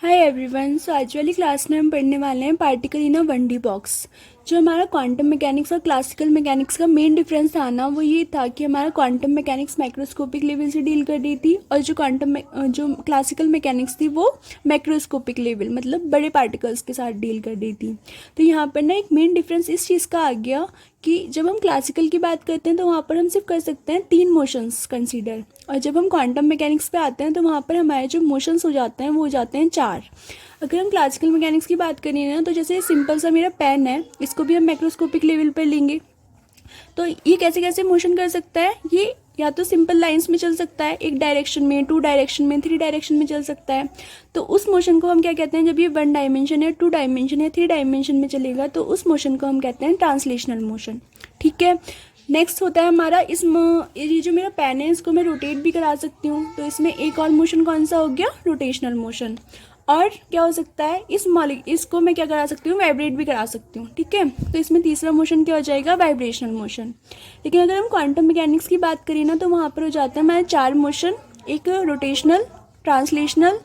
Hi everyone. सो आज वाली class में हम पढ़ने वाले हैं particle in a 1D box. जो हमारा क्वांटम मैकेनिक्स और क्लासिकल मैकेनिक्स का मेन डिफरेंस था ना, वो ये था कि हमारा क्वांटम मैकेनिक्स माइक्रोस्कोपिक लेवल से डील कर रही थी और जो क्लासिकल मैकेनिक्स थी वो मैक्रोस्कोपिक लेवल मतलब बड़े पार्टिकल्स के साथ डील कर रही थी। तो यहाँ पर ना एक मेन डिफरेंस इस चीज़ का आ गया कि जब हम क्लासिकल की बात करते हैं तो वहाँ पर हम सिर्फ कर सकते हैं 3 मोशंस कंसीडर, और जब हम क्वांटम मैकेनिक्स पे आते हैं तो वहाँ पर हमारे जो मोशंस हो जाते हैं वो हो जाते हैं 4। अगर हम क्लासिकल मैकेनिक्स की बात करें ना, तो जैसे सिंपल सा मेरा पेन है, इसको भी हम मैक्रोस्कोपिक लेवल पर लेंगे तो ये कैसे कैसे मोशन कर सकता है। ये या तो सिंपल लाइंस में चल सकता है, एक डायरेक्शन में, 2 डायरेक्शन में, 3 डायरेक्शन में चल सकता है। तो उस मोशन को हम क्या कहते हैं, जब ये 1 डायमेंशन या 2 डायमेंशन या 3 डायमेंशन में चलेगा तो उस मोशन को हम कहते हैं ट्रांसलेशनल मोशन। ठीक है। नेक्स्ट होता है हमारा ये जो मेरा पेन है इसको मैं रोटेट भी करा सकती हूँ, तो इसमें एक और मोशन कौन सा हो गया, रोटेशनल मोशन। और क्या हो सकता है, इसको मैं क्या करा सकती हूँ, वाइब्रेट भी करा सकती हूँ। ठीक है। तो इसमें तीसरा मोशन क्या हो जाएगा, वाइब्रेशनल मोशन। लेकिन अगर हम क्वांटम मैकेनिक्स की बात करें ना, तो वहाँ पर हो जाता है हमारे 4 मोशन, एक रोटेशनल, ट्रांसलेशनल,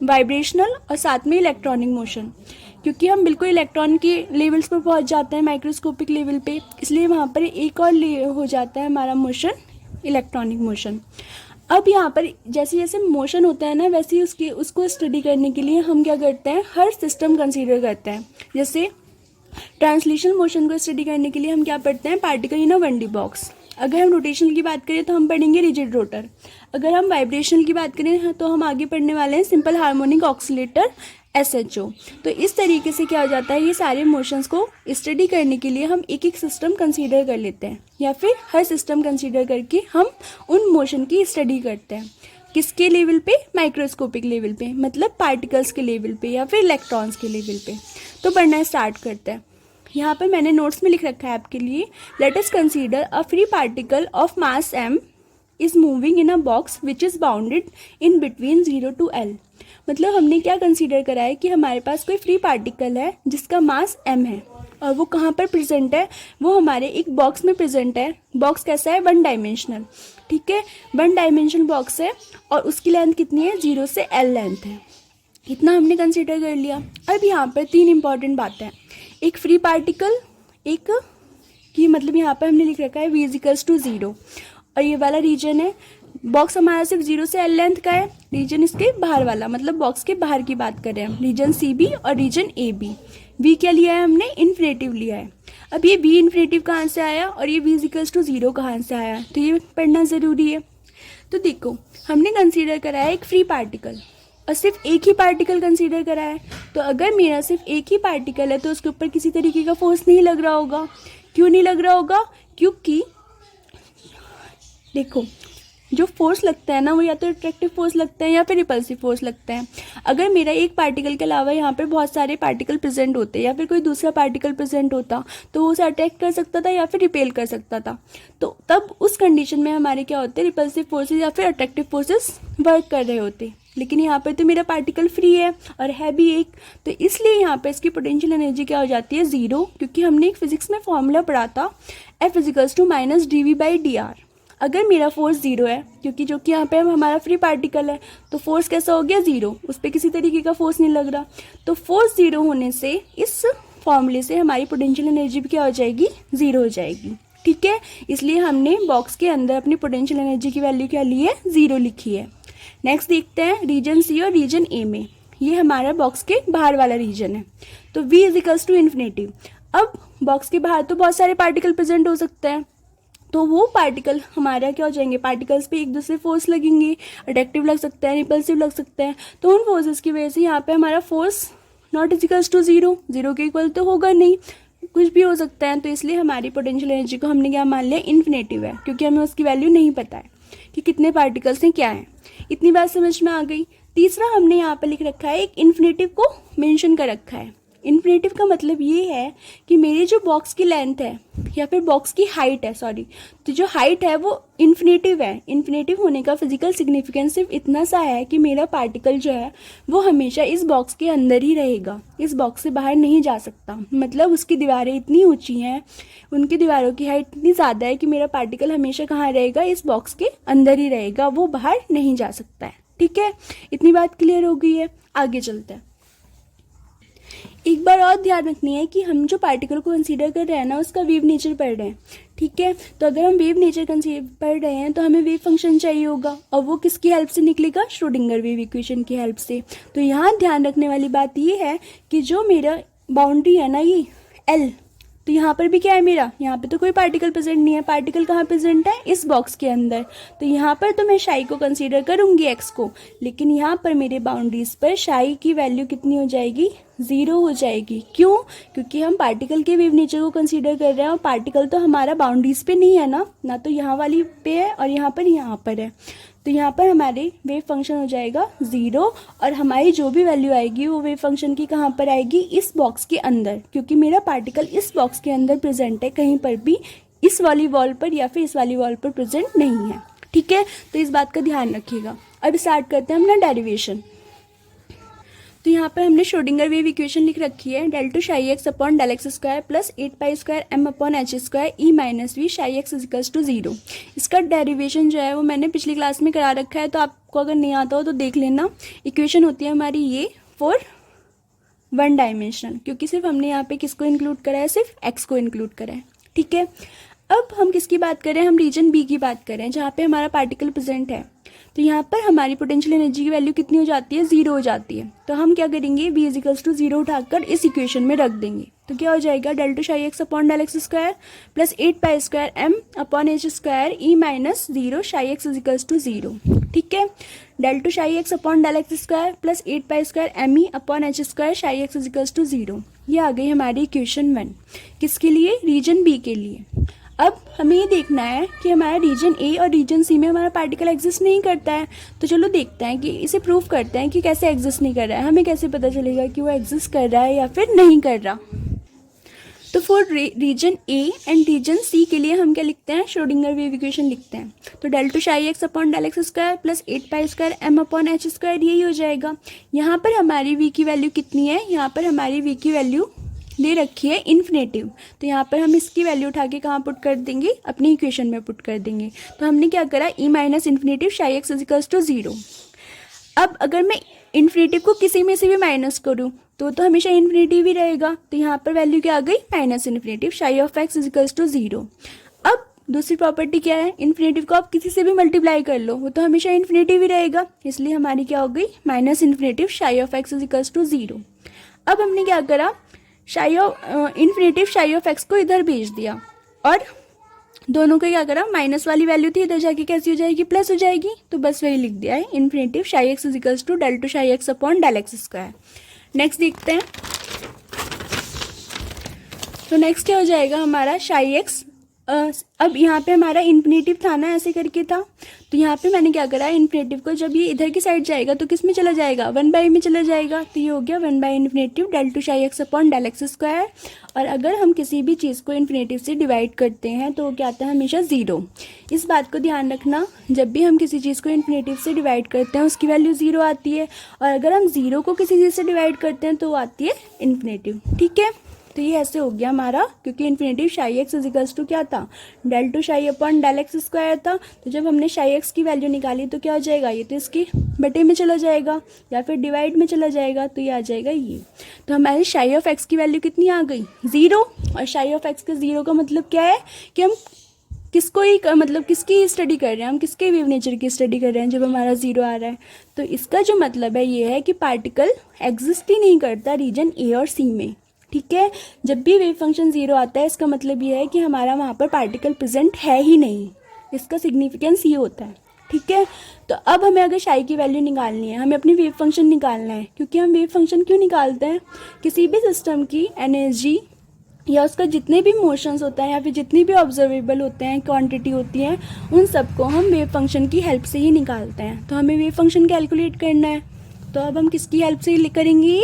वाइब्रेशनल और साथ में इलेक्ट्रॉनिक मोशन। क्योंकि हम बिल्कुल इलेक्ट्रॉन के लेवल्स पर पहुँच जाते हैं माइक्रोस्कोपिक लेवल पे, इसलिए वहाँ पर एक और हो जाता है हमारा मोशन, इलेक्ट्रॉनिक मोशन। अब यहाँ पर जैसे जैसे मोशन होता है ना, वैसे ही उसको स्टडी करने के लिए हम क्या करते हैं, हर सिस्टम कंसीडर करते हैं। जैसे ट्रांसलेशनल मोशन को स्टडी करने के लिए हम क्या पढ़ते हैं, particle in a 1D box. अगर हम रोटेशनल की बात करें तो हम पढ़ेंगे रिजिड रोटर। अगर हम वाइब्रेशनल की बात करें तो हम आगे पढ़ने वाले हैं सिंपल हार्मोनिक ऑक्सीलेटर, SHO। तो इस तरीके से क्या हो जाता है, ये सारे मोशंस को स्टडी करने के लिए हम एक एक सिस्टम कंसीडर कर लेते हैं, या फिर हर सिस्टम कंसीडर करके हम उन मोशन की स्टडी करते हैं। किसके लेवल पे, माइक्रोस्कोपिक लेवल पे, मतलब पार्टिकल्स के लेवल पे या फिर इलेक्ट्रॉन्स के लेवल पे। तो पढ़ना स्टार्ट करते हैं। यहाँ पर मैंने नोट्स में लिख रखा है आपके लिए, let us consider a free particle of mass m is moving in a box which is bounded in between 0 to L। मतलब हमने क्या कंसीडर करा है कि हमारे पास कोई फ्री पार्टिकल है जिसका मास m है, और वो कहाँ पर प्रेजेंट है, वो हमारे एक बॉक्स में प्रेजेंट है। बॉक्स कैसा है, 1 डायमेंशनल। ठीक है, 1 डायमेंशनल बॉक्स है और उसकी लेंथ कितनी है, 0 से L लेंथ है। इतना हमने कंसीडर कर लिया। अब यहाँ पर 3 इंपॉर्टेंट बातें हैं, एक फ्री पार्टिकल, एक कि मतलब यहाँ पर हमने लिख रखा है v इक्वल्स टू 0, और ये वाला रीजन है, बॉक्स हमारा सिर्फ 0 से L लेंथ का है, रीजन इसके बाहर वाला, मतलब बॉक्स के बाहर की बात कर रहे हैं हम, रीजन CB और रीजन AB। v क्या लिया है हमने, इन्फिनेटिव लिया है। अब ये v इन्फिनेटिव कहाँ से आया और ये v इक्वल्स टू 0 कहाँ से आया, तो ये पढ़ना ज़रूरी है। तो देखो, हमने कंसीडर करा है एक फ्री पार्टिकल और सिर्फ एक ही पार्टिकल कंसीडर करा है। तो अगर मेरा सिर्फ एक ही पार्टिकल है तो उसके ऊपर किसी तरीके का फोर्स नहीं लग रहा होगा। क्यों नहीं लग रहा होगा, क्योंकि देखो, जो फोर्स लगता है ना, वो या तो अट्रैक्टिव फोर्स लगता है या फिर रिपल्सिव फोर्स लगता है। अगर मेरा एक पार्टिकल के अलावा यहाँ पे बहुत सारे पार्टिकल प्रेजेंट होते या फिर कोई दूसरा पार्टिकल प्रेजेंट होता तो वो उसे अट्रैक्ट कर सकता था या फिर रिपेल कर सकता था। तो तब उस कंडीशन में हमारे क्या होते, रिपल्सिव फोर्सेज या फिर अट्रैक्टिव फोर्सेज वर्क कर रहे होते। लेकिन यहाँ पर तो मेरा पार्टिकल फ्री है और है भी एक, तो इसलिए यहाँ पे इसकी पोटेंशियल एनर्जी क्या हो जाती है, 0। क्योंकि हमने एक फिजिक्स में फॉर्मूला पढ़ा था, F इक्वल्स टू -dv/dr। अगर मेरा फोर्स 0 है, क्योंकि जो कि यहाँ पे हमारा फ्री पार्टिकल है, तो फोर्स कैसा हो गया, 0, उस पर किसी तरीके का फोर्स नहीं लग रहा। तो फोर्स 0 होने से इस फॉर्मूले से हमारी पोटेंशियल एनर्जी भी क्या हो जाएगी, 0 हो जाएगी। ठीक है, इसलिए हमने बॉक्स के अंदर अपनी पोटेंशियल एनर्जी की वैल्यू क्या ली है, 0 लिखी है। नेक्स्ट देखते हैं रीजन C और रीजन A में, ये हमारा बॉक्स के बाहर वाला रीजन है। तो v इक्वल्स टू इन्फिनेटिव। अब बॉक्स के बाहर तो बहुत सारे पार्टिकल प्रेजेंट हो सकते हैं, तो वो पार्टिकल हमारा क्या हो जाएंगे, पार्टिकल्स पे एक दूसरे फोर्स लगेंगे, अट्रैक्टिव लग सकता है, रिपल्सिव लग सकता है। तो उन फोर्सेस की वजह से यहाँ पे हमारा फोर्स नॉट इक्वल्स टू 0, 0 के इक्वल तो होगा नहीं, कुछ भी हो सकता है। तो इसलिए हमारी पोटेंशियल एनर्जी को हमने क्या मान लिया, इन्फिनेटिव है, क्योंकि हमें उसकी वैल्यू नहीं पता है कि कितने पार्टिकल्स हैं, क्या है। इतनी बात समझ में आ गई। तीसरा हमने यहाँ पर लिख रखा है, एक इन्फिनेटिव को मेंशन कर रखा है। इन्फिनेटिव का मतलब ये है कि मेरी जो बॉक्स की लेंथ है या फिर बॉक्स की हाइट है, सॉरी, तो जो हाइट है वो इन्फिनेटिव है। इन्फिनेटिव होने का फिजिकल सिग्निफिकेंस सिर्फ इतना सा है कि मेरा पार्टिकल जो है वो हमेशा इस बॉक्स के अंदर ही रहेगा, इस बॉक्स से बाहर नहीं जा सकता। मतलब उसकी दीवारें इतनी ऊंची हैं, उनकी दीवारों की हाइट इतनी ज़्यादा है कि मेरा पार्टिकल हमेशा कहाँ रहेगा, इस बॉक्स के अंदर ही रहेगा, वो बाहर नहीं जा सकता है। ठीक है, इतनी बात क्लियर हो गई है। आगे चलते हैं। एक बार और ध्यान रखनी है कि हम जो पार्टिकल को कंसीडर कर रहे हैं ना, उसका वेव नेचर पढ़ रहे हैं, ठीक है। तो अगर हम वेव नेचर पढ़ रहे हैं तो हमें वेव फंक्शन चाहिए होगा, और वो किसकी हेल्प से निकलेगा? श्रोडिंगर वेव इक्वेशन की हेल्प से। तो यहाँ ध्यान रखने वाली बात ये है कि जो मेरा बाउंड्री है ना ये एल, तो यहाँ पर भी क्या है मेरा, यहाँ पे तो कोई पार्टिकल प्रेजेंट नहीं है। पार्टिकल कहाँ प्रेजेंट है? इस बॉक्स के अंदर। तो यहाँ पर तो मैं शाई को कंसीडर करूँगी एक्स को, लेकिन यहाँ पर मेरे बाउंड्रीज पर शाई की वैल्यू कितनी हो जाएगी? 0 हो जाएगी। क्यों? क्योंकि हम पार्टिकल के वेव नेचर को कंसीडर कर रहे हैं, और पार्टिकल तो हमारा बाउंड्रीज पे नहीं है ना तो यहाँ वाली पे है और यहाँ पर है। तो यहाँ पर हमारे वेव फंक्शन हो जाएगा 0, और हमारी जो भी वैल्यू आएगी वो वेव फंक्शन की कहाँ पर आएगी? इस बॉक्स के अंदर, क्योंकि मेरा पार्टिकल इस बॉक्स के अंदर प्रेजेंट है, कहीं पर भी इस वाली वॉल पर या फिर इस वाली वॉल पर प्रेजेंट नहीं है, ठीक है। तो इस बात का ध्यान रखिएगा। अब स्टार्ट करते हैं अपना डेरिवेशन। तो यहाँ पर हमने श्रोडिंगर वेव इक्वेशन लिख रखी है, del two psi x upon del x square plus 8 pi square M upon H square E minus V psi x equals to 0। इसका डेरिवेशन जो है वो मैंने पिछली क्लास में करा रखा है, तो आपको अगर नहीं आता हो तो देख लेना। इक्वेशन होती है हमारी ये फॉर वन डायमेंशनल, क्योंकि सिर्फ हमने यहाँ पे किसको इंक्लूड करा है? सिर्फ एक्स को इंक्लूड करा है, ठीक है। अब हम किसकी बात कर रहे हैं? हम रीजन बी की बात कर रहे हैं, जहाँ पे हमारा पार्टिकल प्रेजेंट है। तो यहाँ पर हमारी पोटेंशियल एनर्जी की वैल्यू कितनी हो जाती है? 0 हो जाती है। तो हम क्या करेंगे? v इजिकल्स टू 0 उठाकर इस इक्वेशन में रख देंगे। तो क्या हो जाएगा? Del two psi x upon del x square plus 8 pi square M upon H square E minus 0 psi x equals to 0, ठीक है। Del two psi x upon del x square plus 8 pi square M E upon H square psi x equals to 0। ये आ गई हमारी equation 1। किसके लिए? Reason B के लिए। अब हमें ये देखना है कि हमारा रीजन ए और रीजन सी में हमारा पार्टिकल एग्जिस्ट नहीं करता है। तो चलो देखते हैं कि इसे प्रूव करते हैं कि कैसे एग्जिस्ट नहीं कर रहा है। हमें कैसे पता चलेगा कि वो एग्जिस्ट कर रहा है या फिर नहीं कर रहा? तो for region A and region C के लिए हम क्या लिखते हैं? श्रोडिंगर वेव इक्वेशन लिखते हैं। तो del two psi x upon del x square plus 8 pi square M upon H square, यही हो जाएगा। यहाँ पर हमारी वी की वैल्यू कितनी है? यहाँ पर हमारी वी की वैल्यू दे रखी है इन्फिनेटिव। तो यहाँ पर हम इसकी वैल्यू उठा के कहाँ पुट कर देंगे? अपनी इक्वेशन में पुट कर देंगे। तो हमने क्या करा? E minus infinitive psi x equals to 0। अब अगर मैं इन्फिनेटिव को किसी में से भी माइनस करूँ तो हमेशा इन्फिनेटिव ही रहेगा। तो यहाँ पर वैल्यू क्या आ गई? Minus infinitive psi of X equals to 0। अब दूसरी प्रॉपर्टी क्या है? इन्फिनेटिव को आप किसी से भी मल्टीप्लाई कर लो, वो तो हमेशा इन्फिनेटिव ही रहेगा, इसलिए हमारी क्या हो गई? Minus infinitive psi of X equals to 0। अब हमने क्या करा? इन्फिनेटिव शाई ऑफ एक्स को इधर भेज दिया, और दोनों को क्या करा? माइनस वाली वैल्यू थी, इधर जाके कैसी हो जाएगी? प्लस हो जाएगी। तो बस वही लिख दिया है, infinitive psi x equals two del two psi x upon del x square. Next देखते हैं। तो नेक्स्ट क्या हो जाएगा हमारा? शाई एक्स, अब यहाँ पे हमारा इन्फिनेटिव था ना, ऐसे करके था। तो यहाँ पे मैंने क्या करा? इन्फिनेटिव को जब ये इधर की साइड जाएगा तो किस में चला जाएगा? 1/, में चला जाएगा। तो ये हो गया 1/, infinitive del two psi x upon del x square. और अगर हम किसी भी चीज़ को इन्फिनेटिव से डिवाइड करते हैं तो वो क्या आता है? हमेशा 0। इस बात को ध्यान रखना, जब भी हम किसी चीज़ को इन्फिनेटिव से डिवाइड करते हैं उसकी वैल्यू 0 आती है, और अगर हम 0 को किसी चीज़ से डिवाइड करते हैं तो वो आती है इन्फिनेटिव, ठीक है। तो ये ऐसे हो गया हमारा, क्योंकि infinitive psi x equals to क्या था? डेल टू शाई अपॉन डेल एक्स स्क्वायर था। तो जब हमने शाई एक्स की वैल्यू निकाली तो क्या हो जाएगा? ये तो इसकी बटे में चला जाएगा या फिर डिवाइड में चला जाएगा, तो ये आ जाएगा ये। तो हमारी शाई ऑफ एक्स की वैल्यू कितनी आ गई? 0। और शाई ऑफ एक्स के 0 का मतलब क्या है? कि हम किसको ही मतलब किसकी स्टडी कर रहे हैं? हम किसके वेव नेचर की स्टडी कर रहे हैं जब हमारा 0 आ रहा है? तो इसका जो मतलब है ये है कि पार्टिकल एग्जिस्ट ही नहीं करता रीजन ए और सी में, ठीक है। जब भी वेव फंक्शन 0 आता है इसका मतलब ये है कि हमारा वहाँ पर पार्टिकल प्रेजेंट है ही नहीं। इसका सिग्निफिकेंस ये होता है, ठीक है। तो अब हमें अगर शाई की वैल्यू निकालनी है, हमें अपनी वेव फंक्शन निकालना है, क्योंकि हम वेव फंक्शन क्यों निकालते हैं? किसी भी सिस्टम की एनर्जी या उसका जितने भी मोशंस होता है या फिर जितनी भी ऑब्जर्वेबल होते हैं क्वांटिटी होती है, उन सबको हम वेव फंक्शन की हेल्प से ही निकालते हैं। तो हमें वेव फंक्शन कैलकुलेट करना है, तो अब हम किसकी हेल्प से करेंगे?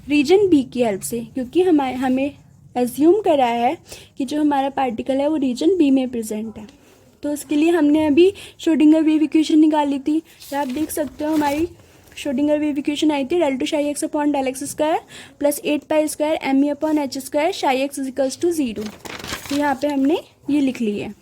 रीजन बी की हेल्प से, क्योंकि हमें एज्यूम करा है कि जो हमारा पार्टिकल है वो रीजन बी में प्रेजेंट है। तो उसके लिए हमने अभी श्रोडिंगर वेव इक्वेशन निकाली थी। तो आप देख सकते हो हमारी श्रोडिंगर वेव इक्वेशन आई थी del two psi x upon del x square plus 8 pi square M E upon H square psi x equals to 0। तो यहाँ पे हमने ये लिख ली है।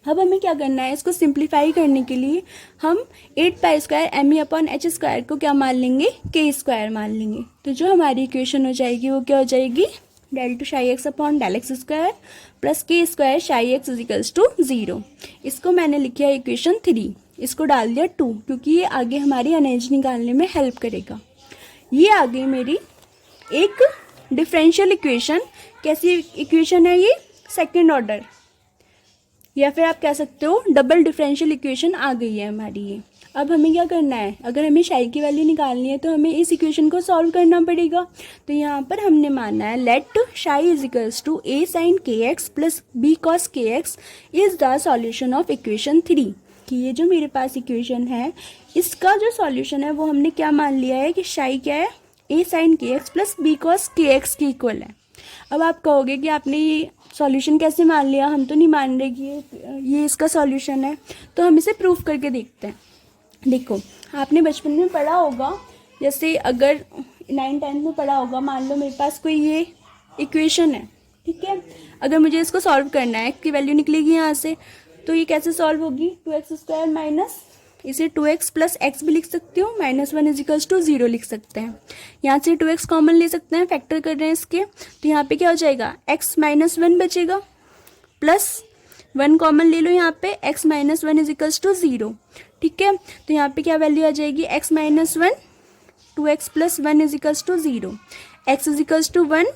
अब हमें क्या करना है, इसको सिंप्लीफाई करने के लिए हम 8π² me/h² को क्या मान लेंगे, k² मान लेंगे। तो जो हमारी इक्वेशन हो जाएगी वो क्या हो जाएगी, del2 psi x/del x² plus k² psi x equals to 0। इसको मैंने लिखा इक्वेशन 3, इसको डाल दिया 2 क्योंकि ये आगे हमारी एनर्जी निकालने में हेल्प करेगा। ये आ गई मेरी एक डिफरेंशियल इक्वेशन। कैसी इक्वेशन है ये, सेकेंड ऑर्डर, या फिर आप कह सकते हो डबल डिफरेंशियल इक्वेशन आ गई है हमारी ये। अब हमें क्या करना है, अगर हमें शाई की वैल्यू निकालनी है तो हमें इस इक्वेशन को सॉल्व करना पड़ेगा। तो यहाँ पर हमने माना है let psi is equals to a sin kx plus b cos kx is the solution of equation 3, कि ये जो मेरे पास इक्वेशन है इसका जो सॉल्यूशन है वो हमने क्या मान लिया है कि शाई क्या है, a sin kx plus b cos kx के इक्वल है। अब आप कहोगे कि आपने ये सॉल्यूशन कैसे मान लिया, हम तो नहीं मान रहे कि ये इसका सॉल्यूशन है। तो हम इसे प्रूफ करके देखते हैं। देखो आपने बचपन में पढ़ा होगा, जैसे अगर 9th-10th में पढ़ा होगा, मान लो मेरे पास कोई ये इक्वेशन है, ठीक है, अगर मुझे इसको सॉल्व करना है, की वैल्यू निकलेगी यहाँ से, तो ये कैसे सॉल्व होगी, 2x² माइनस, इसे 2x प्लस एक्स भी लिख सकती हूँ, -1 इजिकल्स टू 0 लिख सकते हैं। यहाँ से 2x कॉमन ले सकते हैं, फैक्टर कर रहे हैं इसके, तो यहाँ पे क्या हो जाएगा, x माइनस 1 बचेगा, प्लस 1 कॉमन ले लो यहाँ पे, x माइनस 1 इजिकल्स टू 0, ठीक है। तो यहाँ पे क्या वैल्यू आ जाएगी, x minus 1, 2x plus 1 equals to 0, x equals to 1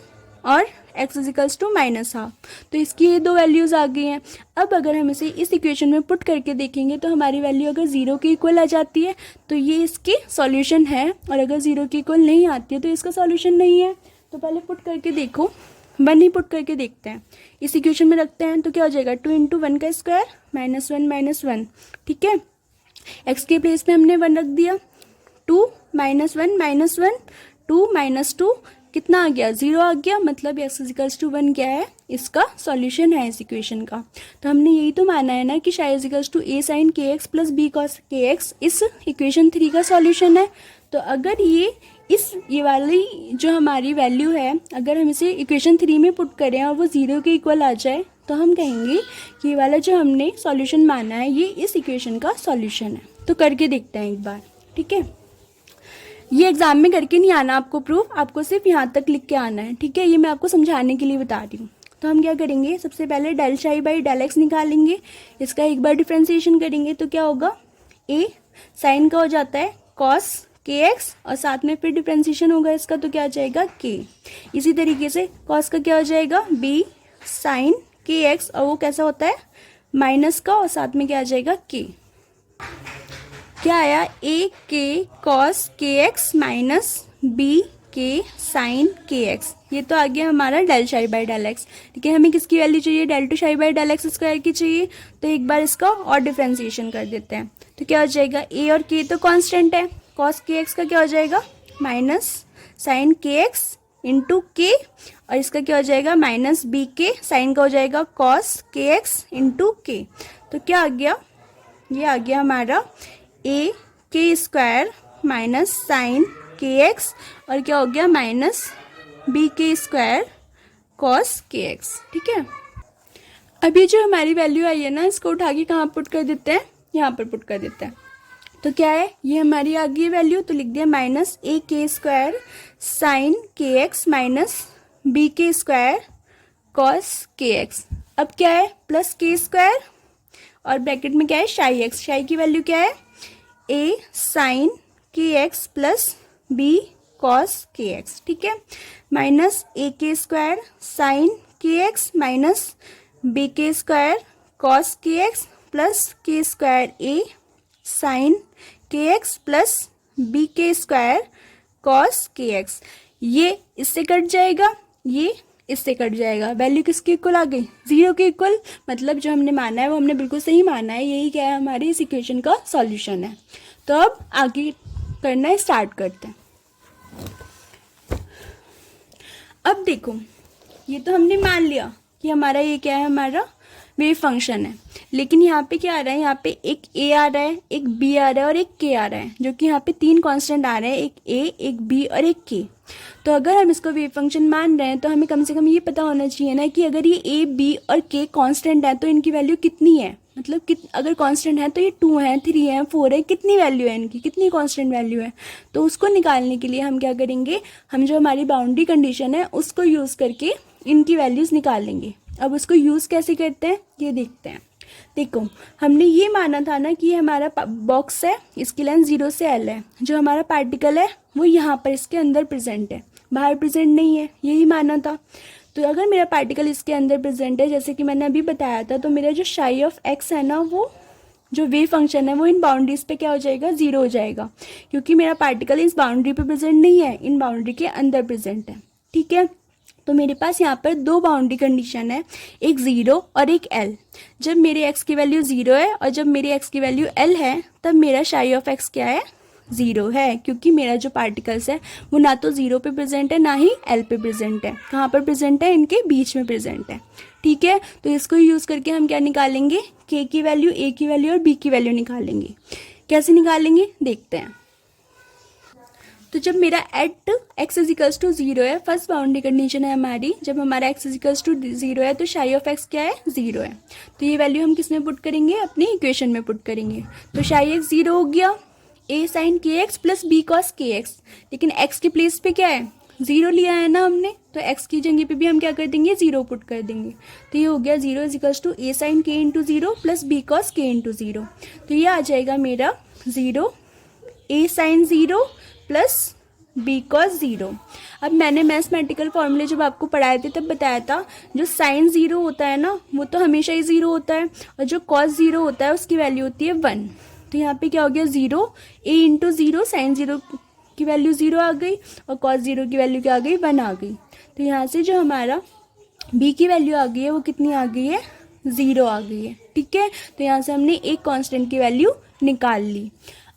और x इजिकल्स टू -1/2। तो इसकी ये दो वैल्यूज़ आ गई हैं। अब अगर हम इसे इस इक्वेशन में पुट करके देखेंगे तो हमारी वैल्यू अगर 0 के इक्वल आ जाती है तो ये इसकी सॉल्यूशन है, और अगर 0 के इक्वल नहीं आती है तो इसका सॉल्यूशन नहीं है। तो पहले पुट करके देखो, 1 ही पुट करके देखते हैं, इस इक्वेशन में रखते हैं, तो क्या हो जाएगा, 2 × 1 का स्क्वायर -1 ठीक है। x के प्लेस पे हमने 1 रख दिया, 2 -1 2 -2 कितना आ गया, 0 आ गया, मतलब x इजिकल्स टू 1 क्या है, इसका सॉल्यूशन है इस इक्वेशन का। तो हमने यही तो माना है ना कि psi equals to a sin kx plus b cos kx इस इक्वेशन 3 का सॉल्यूशन है। तो अगर ये वाली जो हमारी वैल्यू है, अगर हम इसे इक्वेशन 3 में पुट करें और वो 0 के इक्वल आ जाए तो हम कहेंगे कि ये वाला जो हमने सॉल्यूशन माना है ये इस इक्वेशन का सॉल्यूशन है। तो करके देखते हैं एक बार, ठीक है। ये एग्जाम में करके नहीं आना आपको प्रूफ, आपको सिर्फ यहाँ तक लिख के आना है, ठीक है। ये मैं आपको समझाने के लिए बता रही हूँ। तो हम क्या करेंगे, सबसे पहले डेल शाई बाई डेल एक्स निकालेंगे, इसका एक बार डिफ्रेंसिएशन करेंगे तो क्या होगा, a साइन का हो जाता है cos kx और साथ में फिर डिफ्रेंसिएशन होगा इसका, तो क्या आ जाएगा k। इसी तरीके से cos का क्या हो जाएगा, b साइन kx और वो कैसा होता है माइनस का, और साथ में क्या आ जाएगा k। क्या आया, a k cos kx minus b k sine kx, ये तो आ गया हमारा डेल शाई बाई डेल एक्स, ठीक है। हमें किसकी वैल्यू चाहिए, del2 शाई बाई डेल एक्स स्क्वायर की चाहिए। तो एक बार इसका और डिफ्रेंसिएशन कर देते हैं, तो क्या हो जाएगा, a और k तो कांस्टेंट है, cos kx का क्या हो जाएगा minus sine kx into k, और इसका क्या हो जाएगा माइनस b k, साइन का हो जाएगा cos kx इंटू k। तो क्या आ गया, ये आ गया हमारा a k square minus sine kx और क्या हो गया minus b k square cos kx, ठीक है। अभी जो हमारी वैल्यू आई है ना, इसको उठा के कहाँ पुट कर देते हैं, यहाँ पर पुट कर देते हैं। तो क्या है, ये हमारी आ गई वैल्यू, तो लिख दिया minus a k square sine kx minus b k square cos kx। अब क्या है, प्लस k स्क्वायर और ब्रैकेट में क्या है शाई x, शाई की वैल्यू क्या है a sine kx plus b cos kx, ठीक है, minus a k square sine kx minus b k square cos kx plus k square a sine kx plus b k square cos kx। ये इससे cut जाएगा, ये इससे cut जाएगा, value किसके equal आ गई, 0 के इक्वल, मतलब जो हमने माना है वो हमने बिल्कुल सही माना है, यही क्या है हमारी इस इक्वेशन का सॉल्यूशन है। तो अब आगे करना स्टार्ट करते हैं। अब देखो, ये तो हमने मान लिया कि हमारा ये क्या है, हमारा वेव फंक्शन है, लेकिन यहाँ पे क्या आ रहा है, यहाँ पे एक a आ रहा है, एक b आ रहा है और एक k आ रहा है, जो कि यहाँ पे 3 कांस्टेंट आ रहे हैं, एक a, एक b और एक k। तो अगर हम इसको वेव फंक्शन मान रहे हैं तो हमें कम से कम ये पता होना चाहिए ना कि अगर ये a, b और k कांस्टेंट है तो इनकी वैल्यू कितनी है, मतलब अगर कांस्टेंट है तो ये 2 है, 3 है, 4 है, कितनी वैल्यू है इनकी, कितनी कांस्टेंट वैल्यू है। तो उसको निकालने के लिए हम क्या करेंगे, हम जो हमारी बाउंड्री कंडीशन है उसको यूज़ करके इनकी वैल्यूज़ निकाल लेंगे। अब उसको यूज़ कैसे करते हैं ये देखते हैं। देखो, हमने ये माना था ना कि ये हमारा बॉक्स है, इसकी लेंथ 0 से L है, जो हमारा पार्टिकल है वो यहाँ पर इसके अंदर प्रेजेंट है, बाहर प्रेजेंट नहीं है, यही माना था। तो अगर मेरा पार्टिकल इसके अंदर प्रेजेंट है, जैसे कि मैंने अभी बताया था, तो मेरा जो साई ऑफ एक्स है ना, वो जो वेव फंक्शन है वो इन बाउंड्रीज पे क्या हो जाएगा, 0 हो जाएगा, क्योंकि मेरा पार्टिकल इस बाउंड्री पे प्रेजेंट नहीं है, इन बाउंड्री के अंदर प्रेजेंट है। ठीक है, तो मेरे पास यहाँ पर 2 बाउंड्री कंडीशन है, एक 0 और एक L। जब मेरे x की वैल्यू 0 है और जब मेरी x की वैल्यू L है, तब मेरा साई ऑफ x क्या है, 0 है, क्योंकि मेरा जो पार्टिकल्स है वो ना तो 0 पे प्रेजेंट है ना ही L पे प्रेजेंट है। कहाँ पर प्रेजेंट है, इनके बीच में प्रेजेंट है। ठीक है, तो इसको यूज़ करके हम क्या निकालेंगे, k की वैल्यू, a की वैल्यू और b की वैल्यू निकालेंगे। कैसे निकालेंगे देखते हैं। तो जब मेरा एट x इजिकल्स टू 0 है, फर्स्ट बाउंड्री कंडीशन है हमारी, जब हमारा x इजिकल्स टू 0 है तो साई ऑफ x क्या है, 0 है। तो ये वैल्यू हम किस में पुट करेंगे, अपनी इक्वेशन में पुट करेंगे। तो साई x 0 हो गया, a sine K X plus b cos K x, लेकिन x के प्लेस पे क्या है, 0 लिया है ना हमने, तो x की जगह पे भी हम क्या कर देंगे, 0 पुट कर देंगे। तो ये हो गया 0 equals to a sine K into 0 plus b cos K into 0। तो ये आ जाएगा मेरा 0 a sine 0 plus b cos 0। अब मैंने मैथमेटिकल फॉर्मूले जब आपको पढ़ाए थे तब बताया था, जो साइन 0 होता है ना वो तो हमेशा ही 0 होता है, और जो कॉस 0 होता है उसकी वैल्यू होती है 1। तो यहाँ पे क्या हो गया, 0 a इंटू 0, साइन 0 की वैल्यू 0 आ गई और कॉस 0 की वैल्यू क्या आ गई, 1 आ गई। तो यहाँ से जो हमारा b की वैल्यू आ गई है वो कितनी आ गई है, 0 आ गई है। ठीक है, तो यहाँ से हमने एक कांस्टेंट की वैल्यू निकाल ली।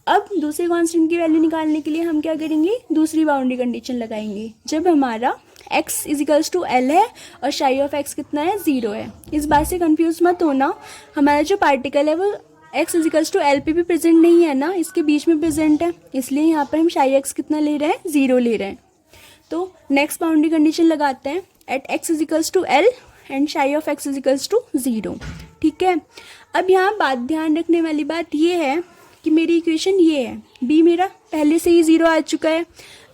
अब दूसरे कांस्टेंट की वैल्यू निकालने के लिए हम क्या करेंगे, दूसरी बाउंड्री कंडीशन लगाएंगे। जब हमारा x इजिकल्स टू L है और साई ऑफ x कितना है, 0 है। इस बात से कंफ्यूज मत होना, हमारा जो पार्टिकल है वो x इजिकल्स टू L पे भी प्रेजेंट नहीं है ना, इसके बीच में प्रेजेंट है, इसलिए यहाँ पर हम साई x कितना ले रहे हैं, 0 ले रहे हैं। तो नेक्स्ट बाउंड्री कंडीशन लगाते हैं, at x equals to L and psi of x equals to 0। ठीक है, अब यहाँ बात ध्यान रखने वाली बात ये है कि मेरी इक्वेशन ये है, b मेरा पहले से ही 0 आ चुका है।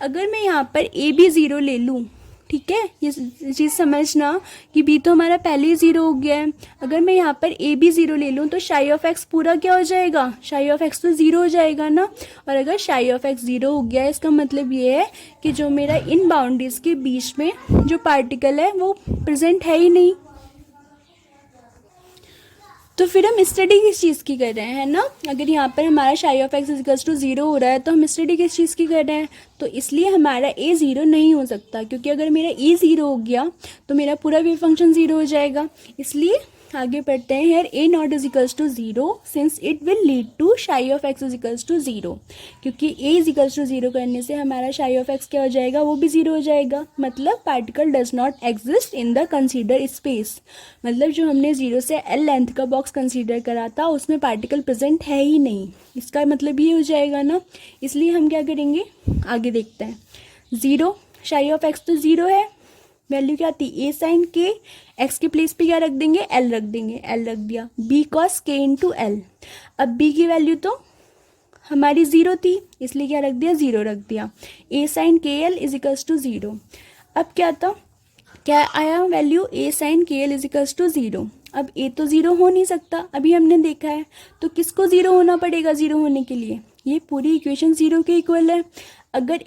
अगर मैं यहाँ पर a भी 0 ले लूँ, ठीक है, ये चीज़ समझना कि b तो हमारा पहले ही 0 हो गया है। अगर मैं यहाँ पर a भी 0 ले लूँ तो साई ऑफ x पूरा क्या हो जाएगा, साई ऑफ x तो 0 हो जाएगा ना। और अगर साई ऑफ x 0 हो गया है, इसका मतलब ये है कि जो मेरा इन बाउंड्रीज के बीच में जो पार्टिकल है वो प्रेजेंट है ही नहीं। तो फिर हम स्टडी किस चीज़ की कर रहे हैं, है ना। अगर यहाँ पर हमारा psi of X equals to 0 हो रहा है तो हम स्टडी किस चीज़ की कर रहे हैं, तो इसलिए हमारा a 0 नहीं हो सकता, क्योंकि अगर मेरा a 0 हो गया तो मेरा पूरा वेव फंक्शन 0 हो जाएगा। इसलिए आगे पढ़ते हैं, here a not equals to 0 since it will lead to psi of X equals to 0, क्योंकि a इजिकल्स टू 0 करने से हमारा साई ऑफ एक्स क्या हो जाएगा, वो भी 0 हो जाएगा। मतलब particle does not exist in the consider space, मतलब जो हमने 0 से L लेंथ का बॉक्स कंसीडर करा था उसमें पार्टिकल प्रेजेंट है ही नहीं, इसका मतलब ये हो जाएगा ना। इसलिए हम क्या करेंगे, आगे देखते हैं। 0 साई ऑफ एक्स तो 0 है, वैल्यू क्या थी, a साइन के, x के प्लेस पे क्या रख देंगे, l रख देंगे, l रख दिया, b cos k into L. अब b की वैल्यू तो हमारी 0 थी, इसलिए क्या रख दिया, 0 रख दिया। a साइन के एल इजिकल्स टू 0। अब क्या था, क्या आया वैल्यू, a साइन के एल इजिकल्स टू 0। अब a तो 0 हो नहीं सकता, अभी हमने देखा है, तो किसको 0 होना पड़ेगा, 0 होने के लिए ये पूरी इक्वेशन 0 के इक्वल है। अगर,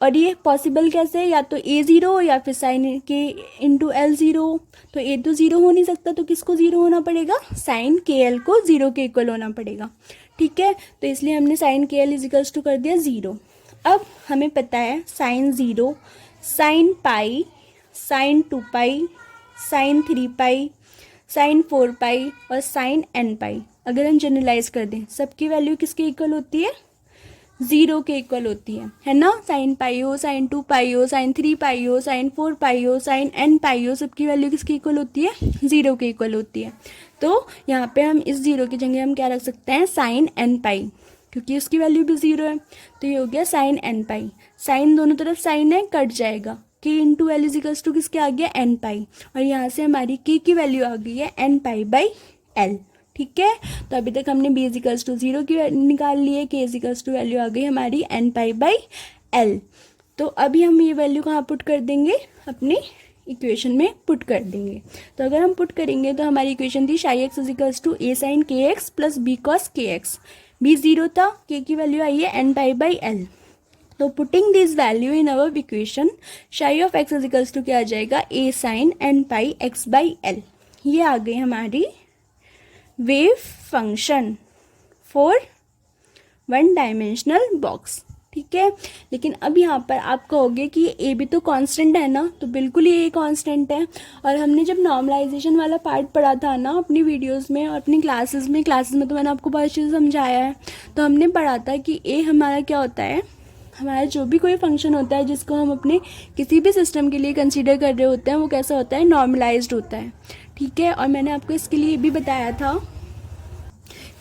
और ये पॉसिबल कैसे है, या तो a 0 या फिर साइन के इंटू एल 0, तो a तो 0 हो नहीं सकता, तो किसको 0 होना पड़ेगा, साइन के एल को 0 के इक्वल होना पड़ेगा। ठीक है, तो इसलिए हमने साइन के एल इजिकल्स टू कर दिया 0। अब हमें पता है साइन 0, साइन पाई, साइन 2 पाई, साइन 3 पाई, साइन 4 पाई और साइन n पाई, अगर हम जनरलाइज कर दें सबकी वैल्यू किसके इक्वल होती है, 0 के इक्वल होती है ना। साइन पाई हो, साइन 2 पाई हो, साइन 3 पाई हो, साइन 4 पाई हो, साइन n पाई हो, सबकी वैल्यू किसकी इक्वल होती है, 0 के इक्वल होती है। तो यहाँ पे हम इस 0 की जगह हम क्या रख सकते हैं, साइन n पाई, क्योंकि उसकी वैल्यू भी 0 है। तो ये हो गया साइन n पाई, साइन दोनों तरफ साइन है, कट जाएगा, k into L equals to किसके आ गया, n पाई, और यहाँ से हमारी k की वैल्यू आ गई है n पाई बाई l। ठीक है। तो अभी तक हमने b इजिकल्स टू 0 की निकाल ली है, k इजिकल्स टू वैल्यू आ गई हमारी n पाई बाई l। तो अभी हम ये वैल्यू कहाँ पुट कर देंगे, अपने इक्वेशन में पुट कर देंगे। तो अगर हम पुट करेंगे तो हमारी इक्वेशन थी psi x equals to a sine K X plus b cos K X. b 0 था, k की वैल्यू आई है n पाई बाई l। तो putting this value in our equation psi of X equals to क्या आ जाएगा, a sine n pi x by l। ये आ गई हमारी wave function for one dimensional box. ठीक है, लेकिन अब यहाँ पर आप कहोगे कि ये ए भी तो कांस्टेंट है ना, तो बिल्कुल ये कांस्टेंट है। और हमने जब नॉर्मलाइजेशन वाला पार्ट पढ़ा था ना अपनी वीडियोस में और अपनी क्लासेस में तो मैंने आपको बहुत अच्छे से समझाया है। तो हमने पढ़ा था कि ए हमारा क्या होता है, हमारा जो भी कोई फंक्शन होता है जिसको हम अपने किसी भी सिस्टम के लिए कंसीडर कर रहे होते हैं, वो कैसा होता है, नॉर्मलाइज्ड होता है। ठीक है, और मैंने आपको इसके लिए भी बताया था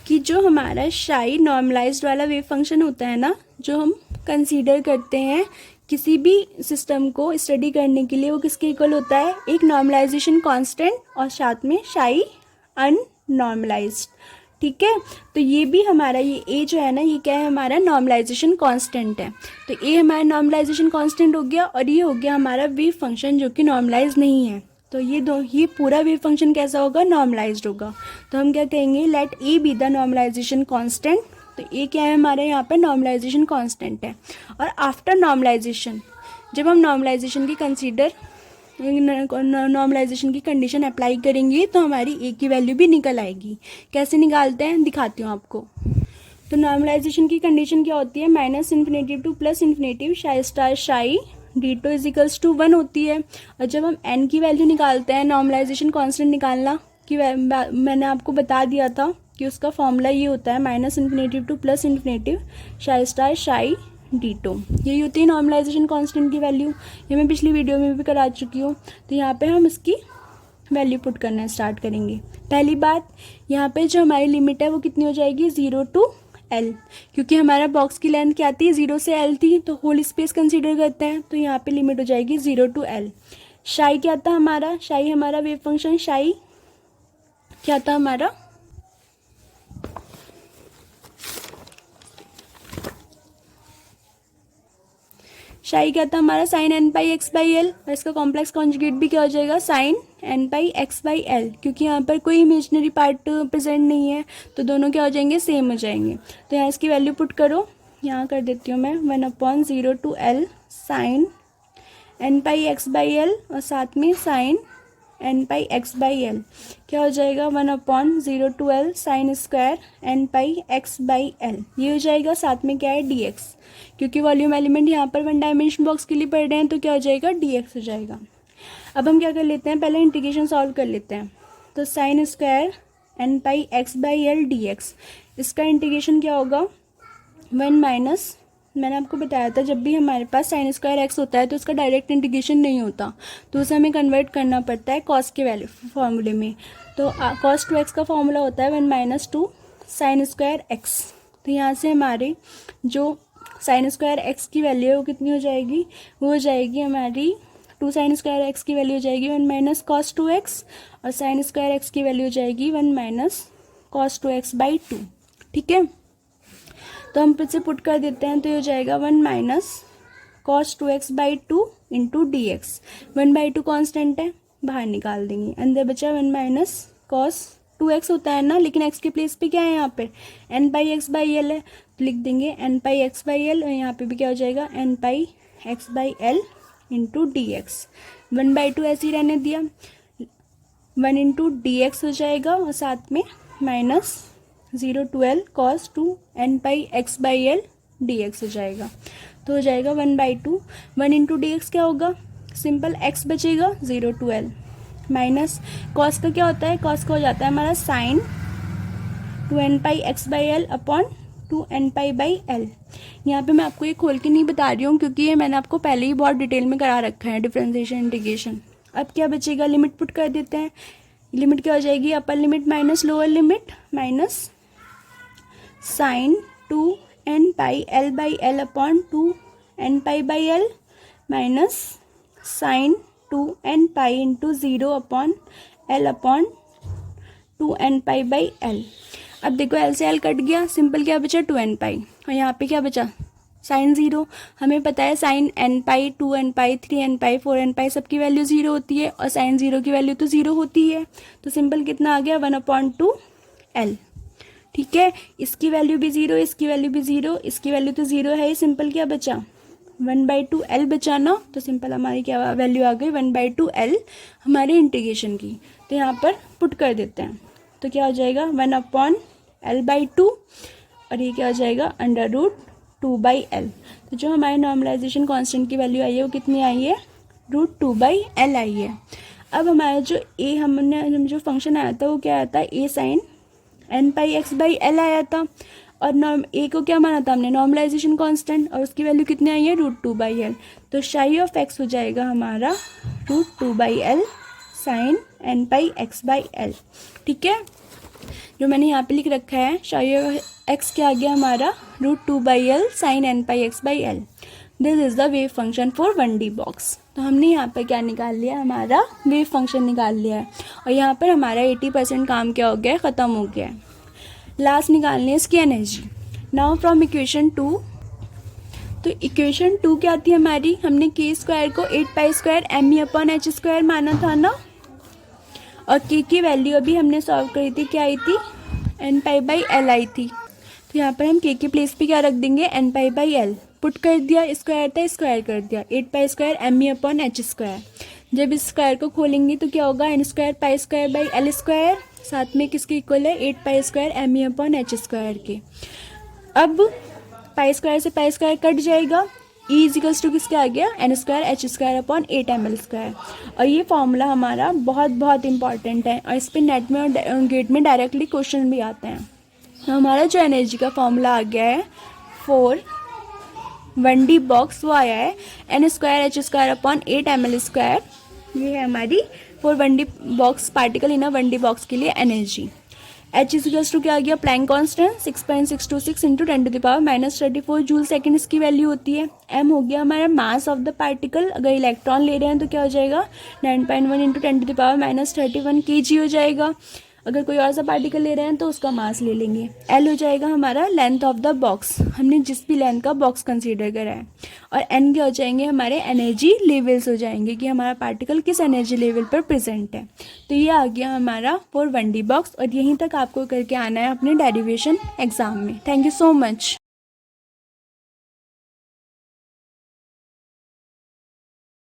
कि जो हमारा शाई नॉर्मलाइज्ड वाला वेव फंक्शन होता है ना, जो हम कंसीडर करते हैं किसी भी सिस्टम को स्टडी करने के लिए, वो किसके इक्वल होता है, एक नॉर्मलाइजेशन कांस्टेंट और साथ में शाई अननॉर्मलाइज्ड। ठीक है, तो ये भी हमारा ये ए जो है ना, ये क्या है, हमारा नॉर्मलाइजेशन कांस्टेंट है। तो ए हमारा नॉर्मलाइजेशन कांस्टेंट हो गया और ये हो गया हमारा वेव फंक्शन जो कि नॉर्मलाइज नहीं है। तो ये पूरा वेव फंक्शन कैसा होगा, नॉर्मलाइज्ड होगा। तो हम क्या कहेंगे, let A be the normalization constant. तो ए क्या है हमारे यहाँ पे, नॉर्मलाइजेशन कांस्टेंट है। और आफ्टर नॉर्मलाइजेशन, जब हम नॉर्मलाइजेशन की कंडीशन अप्लाई करेंगे तो हमारी ए की वैल्यू भी निकल आएगी। कैसे निकालते हैं दिखाती हूँ आपको। तो नॉर्मलाइजेशन की कंडीशन क्या होती है, minus infinitive two plus infinitive शाई स्टार शाई d2 इजिकल्स टू 1 होती है। और जब हम n की वैल्यू निकालते हैं, नॉर्मलाइजेशन कांस्टेंट निकालना कि मैंने आपको बता दिया था कि उसका फॉर्मूला ये होता है minus infinitive two plus infinitive शाई स्टार शाई d2। यही होती है नॉर्मलाइजेशन कांस्टेंट की वैल्यू। ये मैं पिछली वीडियो में भी करा चुकी हूँ। तो यहाँ पे हम इसकी वैल्यू पुट करना स्टार्ट करेंगे। पहली बात, यहाँ पे जो हमारी लिमिट है वो कितनी हो जाएगी, 0 टू L, क्योंकि हमारा बॉक्स की लेंथ क्या थी, 0 से L थी, तो होल स्पेस कंसीडर करते हैं। तो यहाँ पे लिमिट हो जाएगी 0 टू L। शाई क्या था हमारा, शाई हमारा वेव फंक्शन शाई क्या था हमारा, शाई क्या था हमारा, sine n pi x by L. और इसका कॉम्प्लेक्स कॉन्जुगेट भी क्या हो जाएगा, sine n pi x by L, क्योंकि यहाँ पर कोई इमेजिनरी पार्ट प्रेजेंट नहीं है, तो दोनों क्या हो जाएंगे, सेम हो जाएंगे। तो यहाँ इसकी वैल्यू पुट करो, यहाँ कर देती हूँ मैं 1/0 to L sine n pi x by L और साथ में sine n pi x by L क्या हो जाएगा, 1/0 to L sine square n pi x by L. ये हो जाएगा, साथ में क्या है, dx, क्योंकि वॉल्यूम एलिमेंट यहाँ पर वन डायमेंशन बॉक्स के लिए पढ़ रहे हैं, तो क्या हो जाएगा, dx हो जाएगा। अब हम क्या कर लेते हैं, पहले इंटीग्रेशन सॉल्व कर लेते हैं। तो sign square n pi x by L dx, इसका इंटीग्रेशन क्या होगा, 1 माइनस, मैंने आपको बताया था जब भी हमारे पास साइन स्क्वायर एक्स होता है तो उसका डायरेक्ट इंटीग्रेशन नहीं होता, तो उसे हमें कन्वर्ट करना पड़ता है कॉस के वैल्यू फॉर्मूले में। तो कॉस टू एक्स का फॉर्मूला होता है 1 माइनस 2 साइन स्क्वायर एक्स। तो यहाँ से हमारे जो साइन स्क्वायर एक्स की वैल्यू है वो कितनी हो जाएगी, वो हो जाएगी हमारी 2 साइन स्क्वायर एक्स की वैल्यू हो जाएगी 1 माइनस कॉस 2x, और साइन स्क्वायर एक्स की वैल्यू हो जाएगी 1 माइनस कॉस 2x बाई 2। ठीक है, तो हम फिर से पुट कर देते हैं, तो ये हो जाएगा 1 minus cos 2x by 2 into D x. 1/2 constant है, बाहर निकाल देंगे, अंदर बचा 1 माइनस कॉस 2x होता है ना, लेकिन x के प्लेस पे क्या है, यहाँ पे n pi x by L है, तो लिख देंगे n pi x by L, और यहाँ पे भी क्या हो जाएगा, n pi x by L into D x. 1/2 ऐसे ही रहने दिया, 1 इंटू डी एक्स हो जाएगा, और साथ में minus 0 to L cos 2 n pi x by L D X हो जाएगा। तो हो जाएगा 1/2, 1 इंटू डी एक्स क्या होगा, सिंपल x बचेगा 0 टू L, माइनस कॉस का क्या होता है, कॉस का हो जाता है हमारा sine 2n pi x by L upon 2n pi by L. यहाँ पे मैं आपको ये खोल के नहीं बता रही हूँ, क्योंकि ये मैंने आपको पहले ही बहुत डिटेल में करा रखा है, डिफरेंशिएशन इंटीग्रेशन। अब क्या बचेगा, लिमिट पुट कर देते हैं। लिमिट क्या हो जाएगी, upper limit minus lower limit, minus sine 2n pi L by L upon 2n pi by L, minus sine 2n pi into 0 upon L upon 2n पाई/l। अब देखो l से l कट गया, सिंपल क्या बचा 2n पाई, और यहाँ पे क्या बचा साइन 0। हमें पता है साइन n पाई, 2n पाई, 3n पाई, 4n पाई सबकी वैल्यू 0 होती है, और साइन 0 की वैल्यू तो 0 होती है। तो सिंपल कितना आ गया 1/2l। ठीक है, इसकी वैल्यू भी 0, इसकी वैल्यू भी 0, इसकी वैल्यू तो 0 है, सिंपल क्या बचा 1/2l बचा ना। तो सिंपल हमारी क्या वैल्यू आ गई 1/2l हमारे इंटीग्रेशन की। तो यहाँ पर पुट कर देते हैं, तो क्या हो जाएगा 1/l/2, और ये क्या हो जाएगा √2/l। तो जो हमारे नॉर्मलाइजेशन कांस्टेंट की वैल्यू आई है वो कितनी आई है √2/l आई है। अब हमारा जो हमने जो फंक्शन आया था वो क्या आया था a sin n/x/l आया था, और a को क्या माना था हमने नॉर्मलाइजेशन कांस्टेंट, और उसकी वैल्यू कितनी आई है √2/l। तो शाई ऑफ x हो जाएगा हमारा √2/l sin n/x/l। ठीक है, जो मैंने यहाँ पे लिख रखा है शाई ऑफ x क्या आ गया हमारा √2/l sin n/x/l। This is the wave function for 1D box. तो हमने यहाँ पर क्या निकाल लिया, हमारा वेव फंक्शन निकाल लिया है, और यहाँ पर हमारा 80% काम क्या हो गया है, ख़त्म हो गया है। लास्ट निकालनी है इसकी एनर्जी। नाउ फ्रॉम इक्वेशन 2, तो इक्वेशन 2 क्या आती है हमारी, हमने k² को 8π² me/h² माना था ना, और k की वैल्यू अभी हमने सॉल्व करी थी, क्या आई थी n/l आई थी। तो यहाँ पर हम k के प्लेस पे क्या रख देंगे n/l, पुट कर दिया, स्क्वायर था स्क्वायर कर दिया 8π² me/h²। जब इस स्क्वायर को खोलेंगे तो क्या होगा n² π²/l², साथ में किसके इक्वल है 8π² me/h² के। अब π² से π² कट जाएगा, E इजिकल्स टू किसके आ गया n² h²/8ml²। और ये फॉर्मूला हमारा बहुत बहुत इंपॉर्टेंट है, और इस पर नेट में और गेट में डायरेक्टली क्वेश्चन भी आते हैं। तो हमारा जो एनर्जी का फॉर्मूला आ गया है फॉर 1D बॉक्स वो आया है n² h²/8ml²। ये है हमारी for 1D box particle in a 1D box के लिए एनर्जी। H इजिकल्स टू क्या आ गया Planck constant 6.626 into 10⁻³ joule second इसकी वैल्यू होती है। m हो गया हमारा मास ऑफ द पार्टिकल, अगर इलेक्ट्रॉन ले रहे हैं तो क्या हो जाएगा 9.1 इंटू 10⁻31 kg हो जाएगा। अगर कोई और सा पार्टिकल ले रहे हैं तो उसका मास ले लेंगे। L हो जाएगा हमारा लेंथ ऑफ द बॉक्स, हमने जिस भी लेंथ का बॉक्स कंसीडर करा है, और N क्या हो जाएंगे हमारे एनर्जी लेवल्स हो जाएंगे कि हमारा पार्टिकल किस एनर्जी लेवल पर प्रेजेंट है। तो ये आ गया हमारा फॉर 1D बॉक्स, और यहीं तक आपको करके आना है अपने डेरिवेशन एग्जाम में। Thank you so much.